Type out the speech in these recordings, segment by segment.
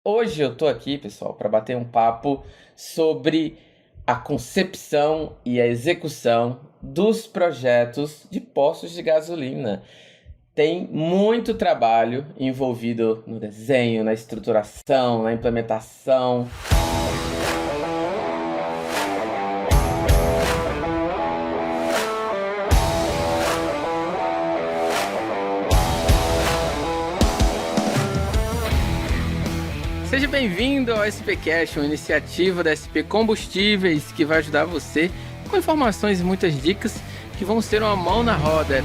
Hoje eu tô aqui, pessoal, para bater um papo sobre a concepção e a execução dos projetos de postos de gasolina. Tem muito trabalho envolvido no desenho, na estruturação, na implementação. Seja bem-vindo ao SPcast, uma iniciativa da SP Combustíveis que vai ajudar você com informações e muitas dicas que vão ser uma mão na roda.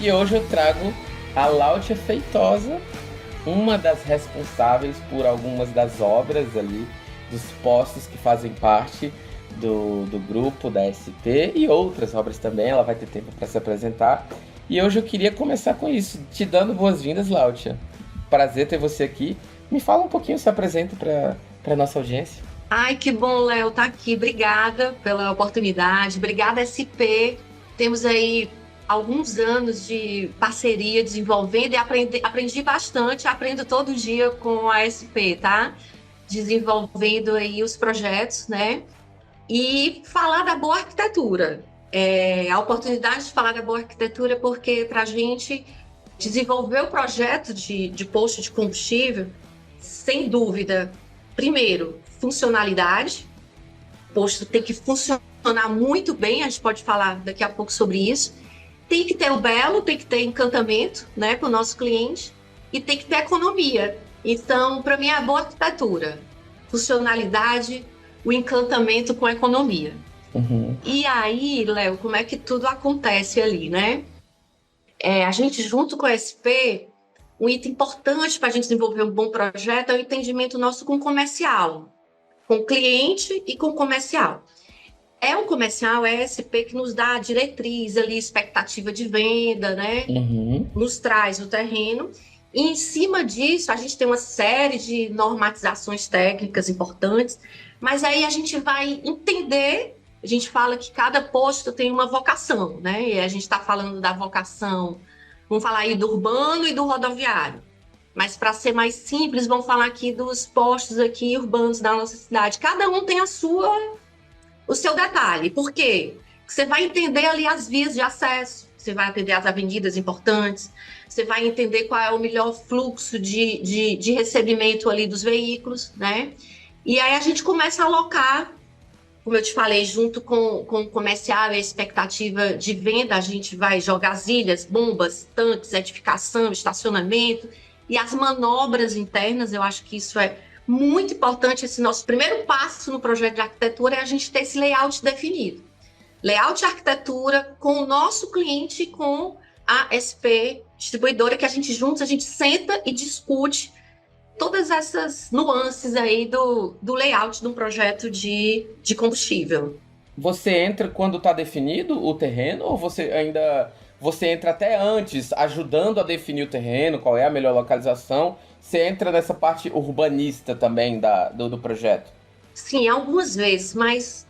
E hoje eu trago a Láutia Feitosa, uma das responsáveis por algumas das obras ali, dos postos que fazem parte do grupo da SP e outras obras também. Ela vai ter tempo para se apresentar. E hoje eu queria começar com isso, te dando boas-vindas, Láutia. Prazer ter você aqui. Me fala um pouquinho, se apresenta para a nossa audiência. Ai, que bom, Léo, tá aqui. Obrigada pela oportunidade. Obrigada, SP. Temos aí alguns anos de parceria desenvolvendo e aprendi bastante. Aprendo todo dia com a SP, tá? Desenvolvendo aí os projetos, né? E falar da boa arquitetura. A oportunidade de falar da boa arquitetura porque para a gente desenvolver o projeto de posto de combustível, sem dúvida, primeiro, funcionalidade. O posto tem que funcionar muito bem, a gente pode falar daqui a pouco sobre isso. Tem que ter o belo, tem que ter encantamento, né, para o nosso cliente, e tem que ter economia. Então, para mim, é a boa arquitetura, funcionalidade, o encantamento com a economia. Uhum. E aí, Léo, como é que tudo acontece ali, né? A gente, junto com a SP, um item importante para a gente desenvolver um bom projeto é o entendimento nosso com o comercial, com o cliente e com o comercial. É o comercial, é a SP que nos dá a diretriz ali, expectativa de venda, né? Uhum. Nos traz o terreno. E em cima disso, a gente tem uma série de normatizações técnicas importantes, mas aí a gente vai entender, a gente fala que cada posto tem uma vocação, né? E a gente está falando da vocação, vamos falar aí do urbano e do rodoviário. Mas para ser mais simples, vamos falar aqui dos postos aqui urbanos da nossa cidade. Cada um tem o seu detalhe. Por quê? Você vai entender ali as vias de acesso, você vai entender as avenidas importantes, você vai entender qual é o melhor fluxo de recebimento ali dos veículos, né? E aí a gente começa a alocar, como eu te falei, junto com o comercial e a expectativa de venda, a gente vai jogar as ilhas, bombas, tanques, edificação, estacionamento e as manobras internas. Eu acho que isso é muito importante. Esse nosso primeiro passo no projeto de arquitetura é a gente ter esse layout definido. Layout e arquitetura com o nosso cliente e com a SP distribuidora, que a gente juntos, a gente senta e discute todas essas nuances aí do layout de um projeto de combustível. Você entra quando está definido o terreno ou você entra até antes, ajudando a definir o terreno, qual é a melhor localização? Você entra nessa parte urbanista também do projeto? Sim, algumas vezes, mas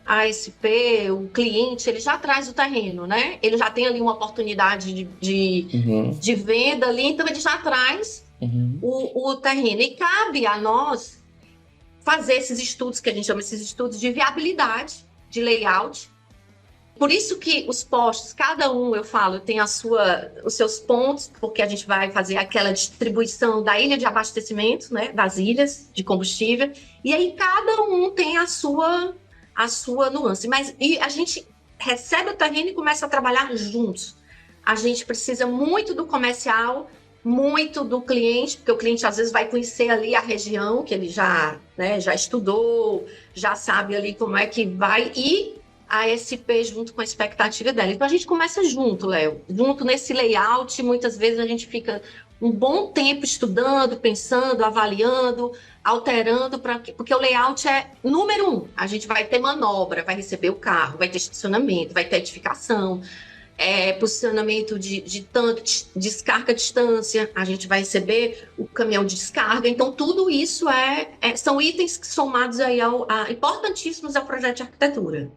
a SP, o cliente, ele já traz o terreno, né? Ele já tem ali uma oportunidade de venda ali, então ele já traz o terreno. E cabe a nós fazer esses estudos, que a gente chama esses estudos de viabilidade, de layout. Por isso que os postos, cada um, eu falo, tem os seus pontos, porque a gente vai fazer aquela distribuição da ilha de abastecimento, né, das ilhas de combustível, e aí cada um tem a sua nuance. E a gente recebe o terreno e começa a trabalhar juntos. A gente precisa muito do comercial, muito do cliente, porque o cliente às vezes vai conhecer ali a região, que ele já estudou, já sabe ali como é que vai, e a SP junto com a expectativa dela. Então a gente começa junto, Léo, junto nesse layout. Muitas vezes a gente fica um bom tempo estudando, pensando, avaliando, alterando, porque o layout é número 1. A gente vai ter manobra, vai receber o carro, vai ter estacionamento, vai ter edificação, posicionamento de tanque, descarga à distância, a gente vai receber o caminhão de descarga. Então, tudo isso são itens que somados aí importantíssimos ao projeto de arquitetura.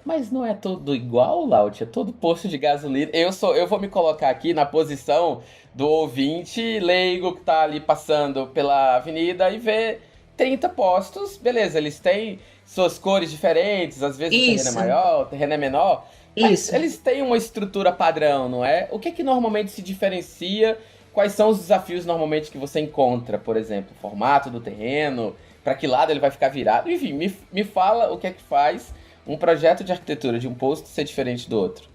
Mas não é tudo igual, Laut? É todo posto de gasolina. Eu vou me colocar aqui na posição do ouvinte leigo que tá ali passando pela avenida e vê 30 postos. Beleza, eles têm suas cores diferentes, às vezes o terreno é Isso, maior, o terreno é menor, mas isso. eles têm uma estrutura padrão, não é? O que normalmente se diferencia? Quais são os desafios normalmente que você encontra, por exemplo, o formato do terreno, para que lado ele vai ficar virado? Enfim, me fala o que é que faz um projeto de arquitetura de um posto ser diferente do outro.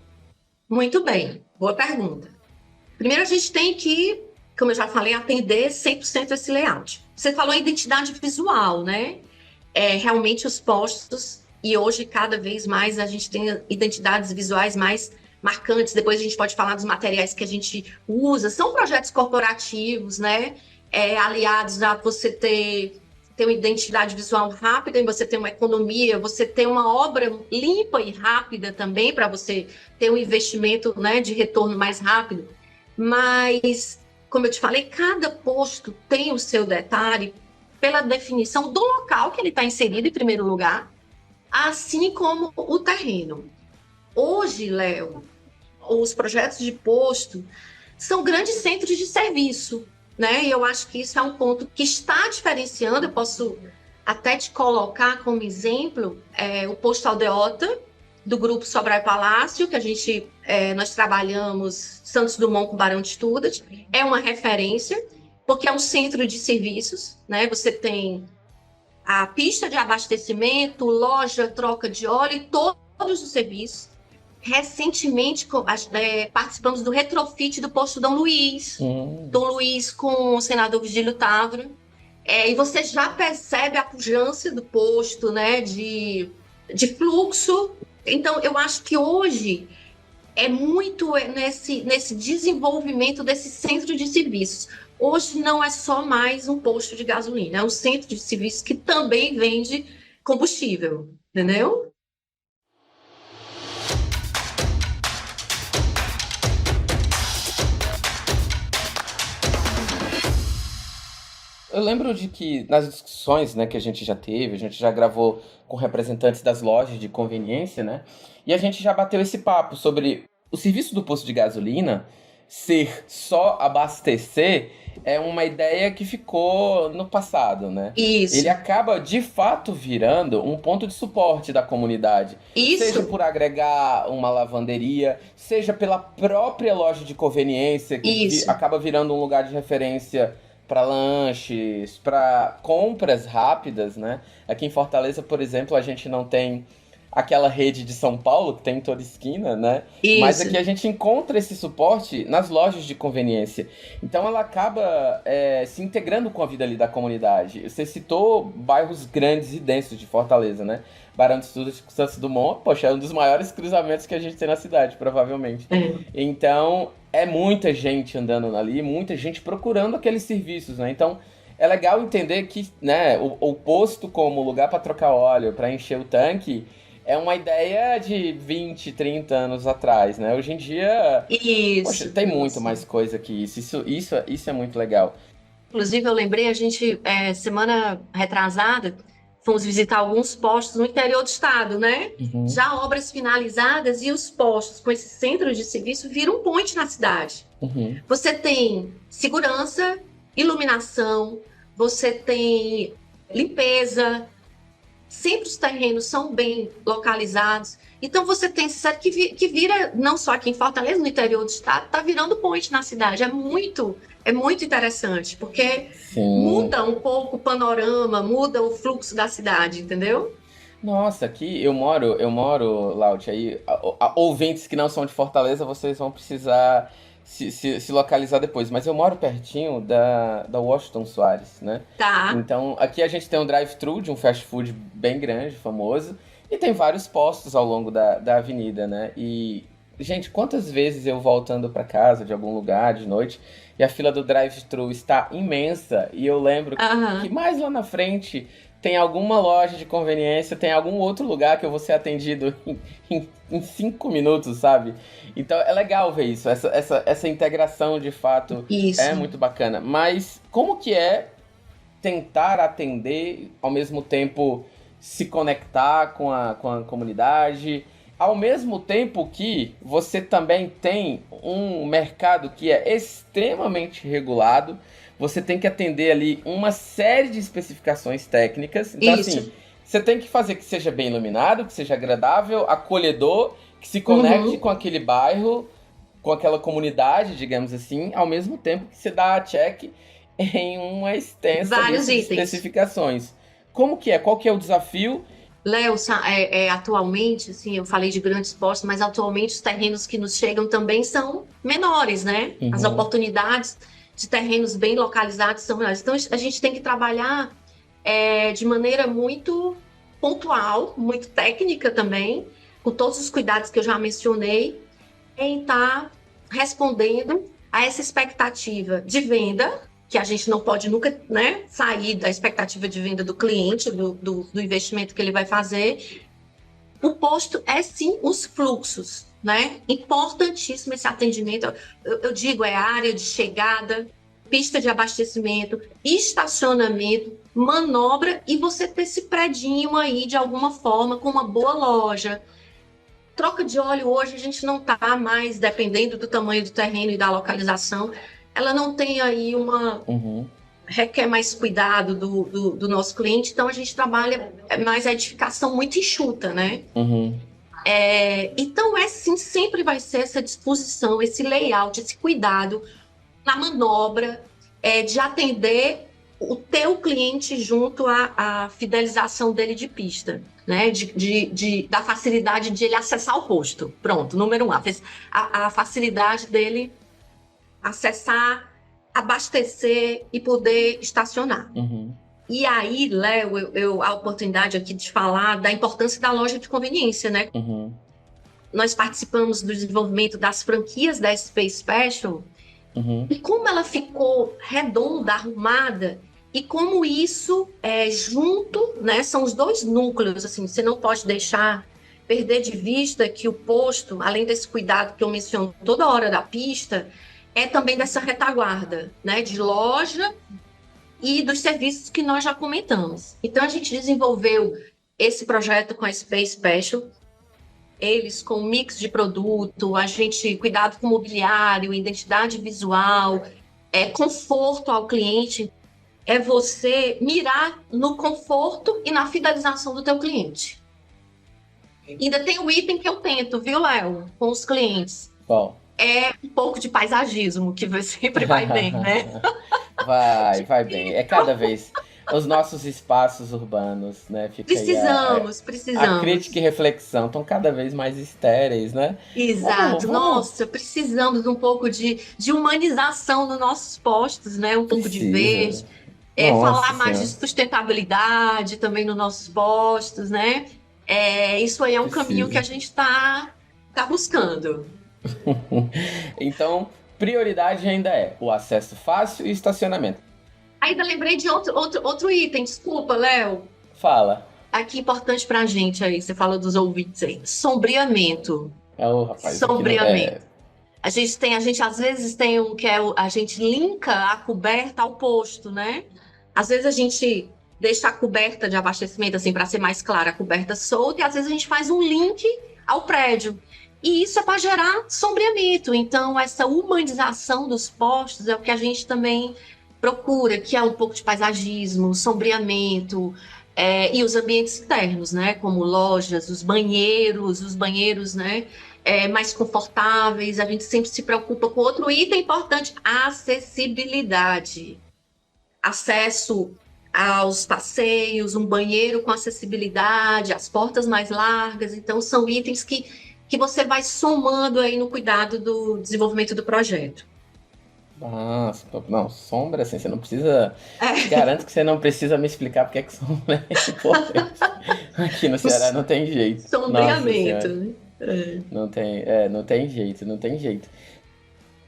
Muito bem, boa pergunta. Primeiro, a gente tem que, como eu já falei, atender 100% esse layout. Você falou em identidade visual, né? Realmente os postos, e hoje cada vez mais a gente tem identidades visuais mais marcantes. Depois a gente pode falar dos materiais que a gente usa. São projetos corporativos, né? Aliados a você ter uma identidade visual rápida, e você ter uma economia, você ter uma obra limpa e rápida também, para você ter um investimento, né, de retorno mais rápido. Mas, como eu te falei, cada posto tem o seu detalhe pela definição do local que ele está inserido, em primeiro lugar, assim como o terreno. Hoje, Léo, os projetos de posto são grandes centros de serviço, né? E eu acho que isso é um ponto que está diferenciando. Eu posso até te colocar como exemplo o posto Aldeota, do Grupo Sobral e Palácio, que nós trabalhamos Santos Dumont com Barão de Estudas. É uma referência, porque é um centro de serviços, né? Você tem a pista de abastecimento, loja, troca de óleo e todos os serviços. Recentemente, participamos do retrofit do posto Dom Luiz. Dom Luiz com o senador Vigílio Távora. E você já percebe a pujança do posto, né, de fluxo. Então, eu acho que hoje é muito nesse desenvolvimento desse centro de serviços. Hoje não é só mais um posto de gasolina, é um centro de serviços que também vende combustível, entendeu? Eu lembro de que nas discussões, né, que a gente já teve, a gente já gravou com representantes das lojas de conveniência, né? E a gente já bateu esse papo sobre o serviço do posto de gasolina ser só abastecer é uma ideia que ficou no passado, né? Ele Isso, acaba de fato virando um ponto de suporte da comunidade. Seja isso, por agregar uma lavanderia, seja pela própria loja de conveniência, que isso. acaba virando um lugar de referência para lanches, para compras rápidas, né? Aqui em Fortaleza, por exemplo, a gente não tem aquela rede de São Paulo que tem em toda esquina, né? Mas Isso. aqui a gente encontra esse suporte nas lojas de conveniência. Então ela acaba se integrando com a vida ali da comunidade. Você citou bairros grandes e densos de Fortaleza, né? Barão de Estudos, Santos Dumont, poxa, é um dos maiores cruzamentos que a gente tem na cidade, provavelmente. É. Então, é muita gente andando ali, muita gente procurando aqueles serviços, né? Então, é legal entender que, né, o posto como lugar para trocar óleo, para encher o tanque, é uma ideia de 20, 30 anos atrás, né? Hoje em dia, poxa, Isso, tem muito isso. mais coisa que isso. Isso é muito legal. Inclusive, eu lembrei, a gente, semana retrasada, fomos visitar alguns postos no interior do estado, né? Uhum, Já obras finalizadas e os postos com esse centro de serviço viram um point na cidade. uhum. Você tem segurança, iluminação, você tem limpeza, sempre os terrenos são bem localizados. Então você tem esse set que vira, não só aqui em Fortaleza, no interior do estado, está virando point na cidade. É muito interessante, porque Sim. muda um pouco o panorama, muda o fluxo da cidade, entendeu? Nossa, aqui eu moro, Laut, aí ouvintes que não são de Fortaleza, vocês vão precisar se localizar depois, mas eu moro pertinho da Washington Soares, né? Tá. Então, aqui a gente tem um drive-thru de um fast food bem grande, famoso, e tem vários postos ao longo da avenida, né? E, gente, quantas vezes eu voltando pra casa de algum lugar de noite e a fila do drive-thru está imensa, e eu lembro que Aham. mais lá na frente tem alguma loja de conveniência, tem algum outro lugar que eu vou ser atendido em 5 minutos, sabe? Então é legal ver isso, essa integração de fato é Isso. muito bacana. Mas como que é tentar atender, ao mesmo tempo se conectar com a comunidade, ao mesmo tempo que você também tem um mercado que é extremamente regulado, você tem que atender ali uma série de especificações técnicas. Então, assim, Isso. você tem que fazer que seja bem iluminado, que seja agradável, acolhedor, que se conecte Uhum. com aquele bairro, com aquela comunidade, digamos assim, ao mesmo tempo que você dá a check em uma extensa Vários lista de itens. especificações. Como que é? Qual que é o desafio? Léo, atualmente, assim, eu falei de grandes postos, mas atualmente os terrenos que nos chegam também são menores, né? As Uhum, oportunidades de terrenos bem localizados são menores. Então, a gente tem que trabalhar de maneira muito pontual, muito técnica também, com todos os cuidados que eu já mencionei, em estar respondendo a essa expectativa de venda, que a gente não pode nunca, né, sair da expectativa de venda do cliente, do investimento que ele vai fazer. O posto é sim os fluxos, né? Importantíssimo esse atendimento. Eu digo, é área de chegada, pista de abastecimento, estacionamento, manobra e você ter esse predinho aí de alguma forma com uma boa loja. Troca de óleo hoje a gente não está mais, dependendo do tamanho do terreno e da localização, ela não tem aí uhum, requer mais cuidado do nosso cliente, então a gente trabalha mais a edificação muito enxuta, né? uhum, Então sim, sempre vai ser essa disposição, esse layout, esse cuidado na manobra, de atender o teu cliente junto à fidelização dele de pista, né? Da facilidade de ele acessar o posto. Pronto, número 1. A facilidade dele acessar, abastecer e poder estacionar. uhum, E aí, Léo, a oportunidade aqui de falar da importância da loja de conveniência, né? uhum, Nós participamos do desenvolvimento das franquias da SP Special. uhum, E como ela ficou redonda, arrumada, e como isso junto, né? São os dois núcleos, assim, você não pode deixar perder de vista que o posto, além desse cuidado que eu menciono toda hora da pista, é também dessa retaguarda, né? De loja e dos serviços que nós já comentamos. Então a gente desenvolveu esse projeto com a Space Special, eles com mix de produto, a gente cuidado com mobiliário, identidade visual, conforto ao cliente, é você mirar no conforto e na fidelização do teu cliente. Ainda tem o item que eu tento, viu, Léo, com os clientes. Qual? É um pouco de paisagismo, que sempre vai bem, né? Vai bem. É cada vez. Os nossos espaços urbanos, né? Fica aí a crítica e Precisamos. reflexão estão cada vez mais estéreis, né? Exato. Vamos. Nossa, precisamos um pouco de humanização nos nossos postos, né? Um pouco de Precisa. verde. Nossa Falar mais de Senhora. sustentabilidade também nos nossos postos, né? Isso aí é um caminho que a Precisa. gente tá buscando. Então, prioridade ainda é o acesso fácil e estacionamento. Ainda lembrei de outro item, desculpa, Léo. Fala. Aqui importante pra gente aí, você fala dos ouvintes aí. Sombreamento. É o rapaz aqui não. Sombreamento. A gente às vezes tem a gente linka a coberta ao posto, né? Às vezes a gente deixa a coberta de abastecimento, assim, para ser mais clara, a coberta solta, e às vezes a gente faz um link ao prédio. E isso é para gerar sombreamento. Então, essa humanização dos postos é o que a gente também procura, que é um pouco de paisagismo, sombreamento, e os ambientes internos, né? Como lojas, os banheiros, né? Mais confortáveis. A gente sempre se preocupa com outro item importante: acessibilidade. Acesso aos passeios, um banheiro com acessibilidade, as portas mais largas. Então, são itens que você vai somando aí no cuidado do desenvolvimento do projeto. Nossa, não, sombra, assim, você não precisa. Te É, garanto que você não precisa me explicar porque é que sombra é importante. Aqui no o Ceará não tem jeito. Nossa sombreamento, Senhora. né? Não tem jeito, não tem jeito.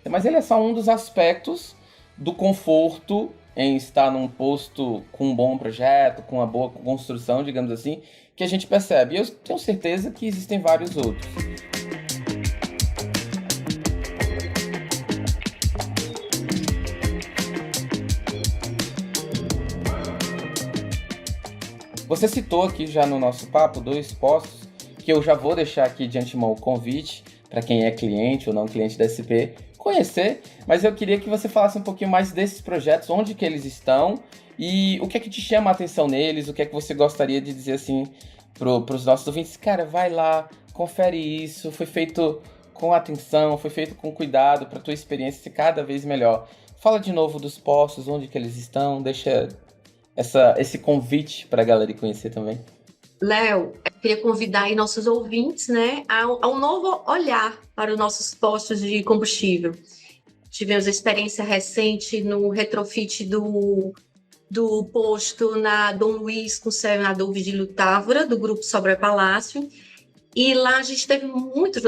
Mas ele é só um dos aspectos do conforto em estar num posto com um bom projeto, com uma boa construção, digamos assim, que a gente percebe. E eu tenho certeza que existem vários outros. Você citou aqui já no nosso papo 2 postos, que eu já vou deixar aqui de antemão o convite para quem é cliente ou não cliente da SP conhecer, mas eu queria que você falasse um pouquinho mais desses projetos, onde que eles estão e o que é que te chama a atenção neles, o que é que você gostaria de dizer assim para os nossos ouvintes. Cara, vai lá, confere isso, foi feito com atenção, foi feito com cuidado para a tua experiência ser cada vez melhor. Fala de novo dos postos, onde que eles estão, deixa esse convite para a galera conhecer também. Léo, eu queria convidar aí nossos ouvintes, né, a um novo olhar para os nossos postos de combustível. Tivemos a experiência recente no retrofit do posto na Dom Luiz com o senador Vigílio Távora, do Grupo Sobral Palácio, e lá a gente teve muito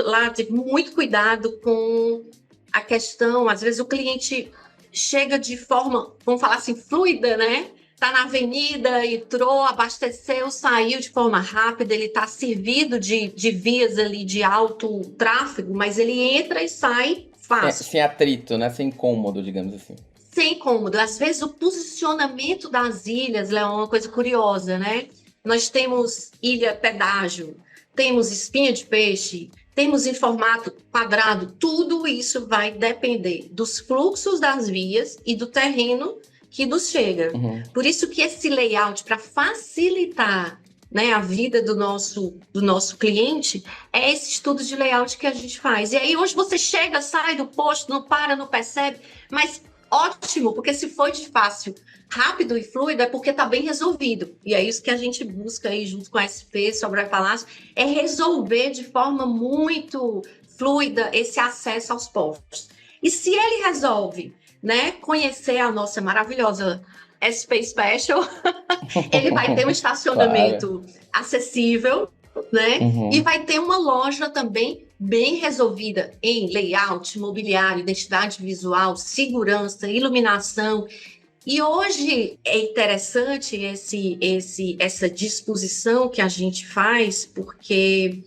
cuidado com a questão, às vezes o cliente chega de forma, vamos falar assim, fluida, né? Está na avenida, entrou, abasteceu, saiu de forma rápida, ele está servido de vias ali de alto tráfego, mas ele entra e sai fácil. Sem atrito, né? Sem incômodo, digamos assim. Sem incômodo. Às vezes o posicionamento das ilhas é uma coisa curiosa, né? Nós temos ilha pedágio, temos espinha de peixe, temos em formato quadrado, tudo isso vai depender dos fluxos das vias e do terreno que nos chega. Uhum. Por isso que esse layout, para facilitar, né, a vida do nosso cliente, é esse estudo de layout que a gente faz. E aí hoje você chega, sai do posto, não para, não percebe, mas ótimo, porque se foi de fácil, rápido e fluido, é porque está bem resolvido. E é isso que a gente busca aí junto com a SP, Sobral Palácio, é resolver de forma muito fluida esse acesso aos postos. E se ele resolve, né, conhecer a nossa maravilhosa SP Special, ele vai ter um estacionamento acessível, né? Uhum. E vai ter uma loja também bem resolvida em layout, mobiliário, identidade visual, segurança, iluminação. E hoje é interessante essa disposição que a gente faz, porque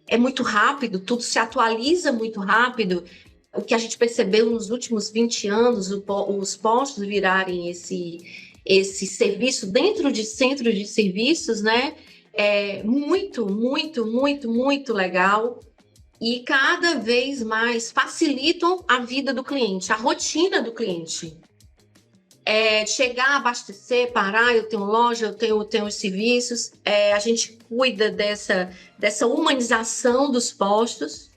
é muito rápido, tudo se atualiza muito rápido. O que a gente percebeu nos últimos 20 anos, os postos virarem esse serviço dentro de centro de serviços, né? É muito, muito, muito, muito legal. E cada vez mais facilitam a vida do cliente, a rotina do cliente. Chegar, abastecer, parar, eu tenho loja, eu tenho os serviços. A gente cuida dessa humanização dos postos.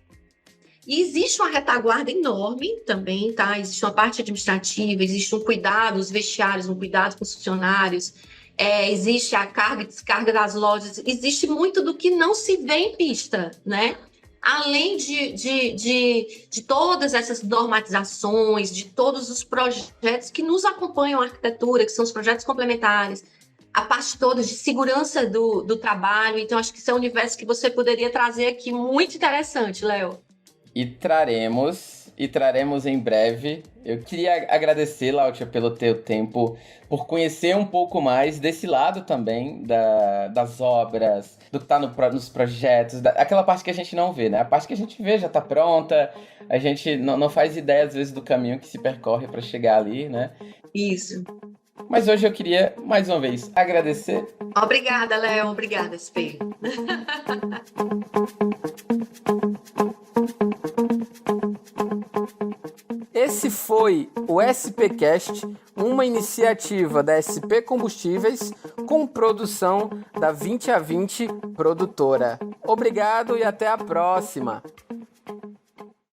E existe uma retaguarda enorme também, tá? Existe uma parte administrativa, existe um cuidado, os vestiários, um cuidado com os funcionários, existe a carga e descarga das lojas, existe muito do que não se vê em pista, né? Além de todas essas normatizações, de todos os projetos que nos acompanham a arquitetura, que são os projetos complementares, a parte toda de segurança do trabalho. Então, acho que isso é um universo que você poderia trazer aqui, muito interessante, Léo. E traremos em breve. Eu queria agradecer, Láutia, pelo teu tempo, por conhecer um pouco mais desse lado também das obras, do que está nos projetos, aquela parte que a gente não vê, né? A parte que a gente vê já está pronta, a gente não faz ideia, às vezes, do caminho que se percorre para chegar ali, né? Isso. Mas hoje eu queria, mais uma vez, agradecer. Obrigada, Léo. Obrigada, Espelho. Esse foi o SPcast, uma iniciativa da SP Combustíveis com produção da 20 a 20 produtora. Obrigado e até a próxima!